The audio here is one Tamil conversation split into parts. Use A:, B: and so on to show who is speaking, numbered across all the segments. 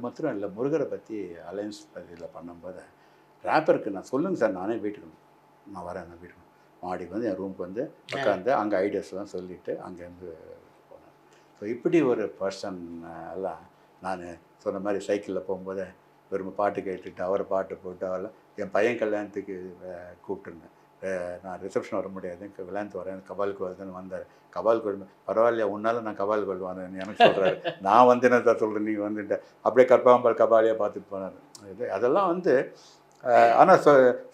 A: மாத்திரம் இல்லை, முருகரை பற்றி அலையன்ஸ் இதில் பண்ணும்போது ரேப்பருக்கு நான் சொல்லுங்கள் சார், நானே வீட்டுக்கு நான் வரேன், நான் வீட்டுக்கு மாடிக்கு வந்து என் ரூமுக்கு வந்து உட்காந்து அங்கே ஐடியாஸ்லாம் சொல்லிவிட்டு அங்கேருந்து போனேன். ஸோ இப்படி ஒரு பர்சன் எல்லாம் நான் சொன்ன மாதிரி சைக்கிளில் போகும்போது வெறும் பாட்டு கேட்டுட்டு அவரை பாட்டு போட்டு அவரெல்லாம் என் பையன் கல்யாணத்துக்கு கூப்பிட்டுருந்தேன். நான் ரிசப்ஷன் வர முடியாது, கல்யாணத்து வரேன், கபாலுக்கு வருதுன்னு வந்தார். கபாலுக்கு வருது பரவாயில்லையா, உன்னால் நான் கபாலுக்கு வருவான்னு எனக்கு சொல்கிறாரு. நான் வந்து என்ன தான் சொல்கிறேன், நீங்கள் வந்துட்டு அப்படியே கற்பாம்பால் கபாலியாக பார்த்துட்டு போனார். இது அதெல்லாம் வந்து ஆனால்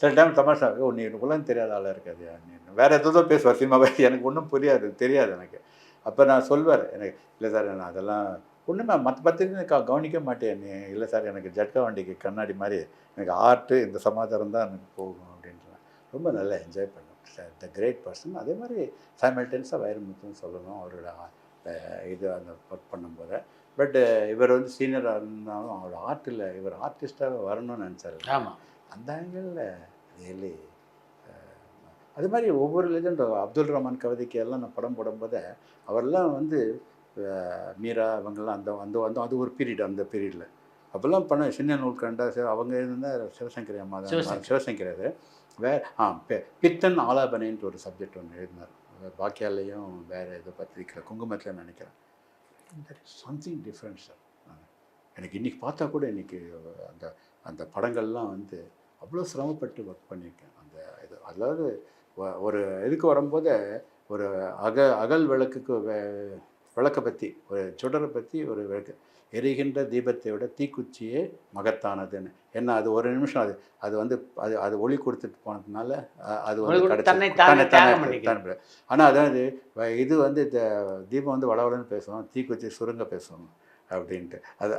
A: சில டைம் தமாஷா, நீ உலகம் தெரியாத ஆளாக இருக்காது, நீ வேறு எதோ பேசுவார் சினிமா பற்றி, எனக்கு ஒன்றும் புரியாது, தெரியாது எனக்கு. அப்போ நான் சொல்வார், எனக்கு இல்லை சார் நான் அதெல்லாம் ஒன்றுமே மற்ற பற்றி கவனிக்க மாட்டேன், நீ இல்லை சார் எனக்கு ஜட்கா வண்டிக்கு கண்ணாடி மாதிரி எனக்கு ஆர்ட்டு இந்த சமாச்சாரம் தான் எனக்கு போகும் அப்படின்ட்டு ரொம்ப நல்லா என்ஜாய் பண்ணேன். The great person. அதே மாதிரி சைமல்டேனியஸாக வைரமுத்துன்னு சொல்லணும் அவரோட இது அந்த ஒர்க் பண்ணும்போது. பட்டு இவர் வந்து சீனியராக இருந்தாலும் அவரோட ஆர்ட்டில் இவர் ஆர்டிஸ்ட்டாக வரணும்னு நினச்சார்.
B: ஆமாம்,
A: அந்த ஆங்கிளில் ரியலி அது மாதிரி ஒவ்வொரு லெஜண்டும் அப்துல் ரஹ்மான் கவிதைக்கு எல்லாம் நான் படம் போடும்போது அவரெல்லாம் வந்து மீரா அவங்கெல்லாம் அந்த அந்த அந்த அது ஒரு பீரியட், அந்த பீரியடில் அப்போல்லாம் பண்ண சின்ன நூல் கண்டா அவங்க இருந்தால் சிவசங்கரி அம்மா தான், சிவசங்கரி அது பித்தன் ஆலாபனைன்ட்டு ஒரு சப்ஜெக்ட் ஒன்று எழுதினார். பாக்கியாலையும் வேறு ஏதோ பத்திரிக்கை குங்குமத்தில் நினைக்கிறேன். Something different sir. எனக்கு இன்றைக்கி பார்த்தா கூட இன்றைக்கி அந்த அந்த படங்கள்லாம் வந்து அவ்வளோ சிரமப்பட்டு ஒர்க் பண்ணியிருக்கேன். அந்த இது அதாவது ஒரு இதுக்கு வரும்போது ஒரு அகல் விளக்குக்கு விளக்கை பற்றி ஒரு சுடரை பற்றி ஒரு விளக்கு எரிகின்ற தீபத்தை விட தீக்குச்சியே மகத்தானதுன்னு என்ன, அது ஒரு நிமிஷம் அது அது வந்து அது அது ஒளி கொடுத்துட்டு போனதுனால அது வந்து கிடைச்சி. ஆனால் அதாவது இது வந்து இந்த தீபம் வந்து வளவலன்னு பேசுவோம், தீக்குச்சி சுருங்க பேசுவோம் அப்படின்ட்டு அது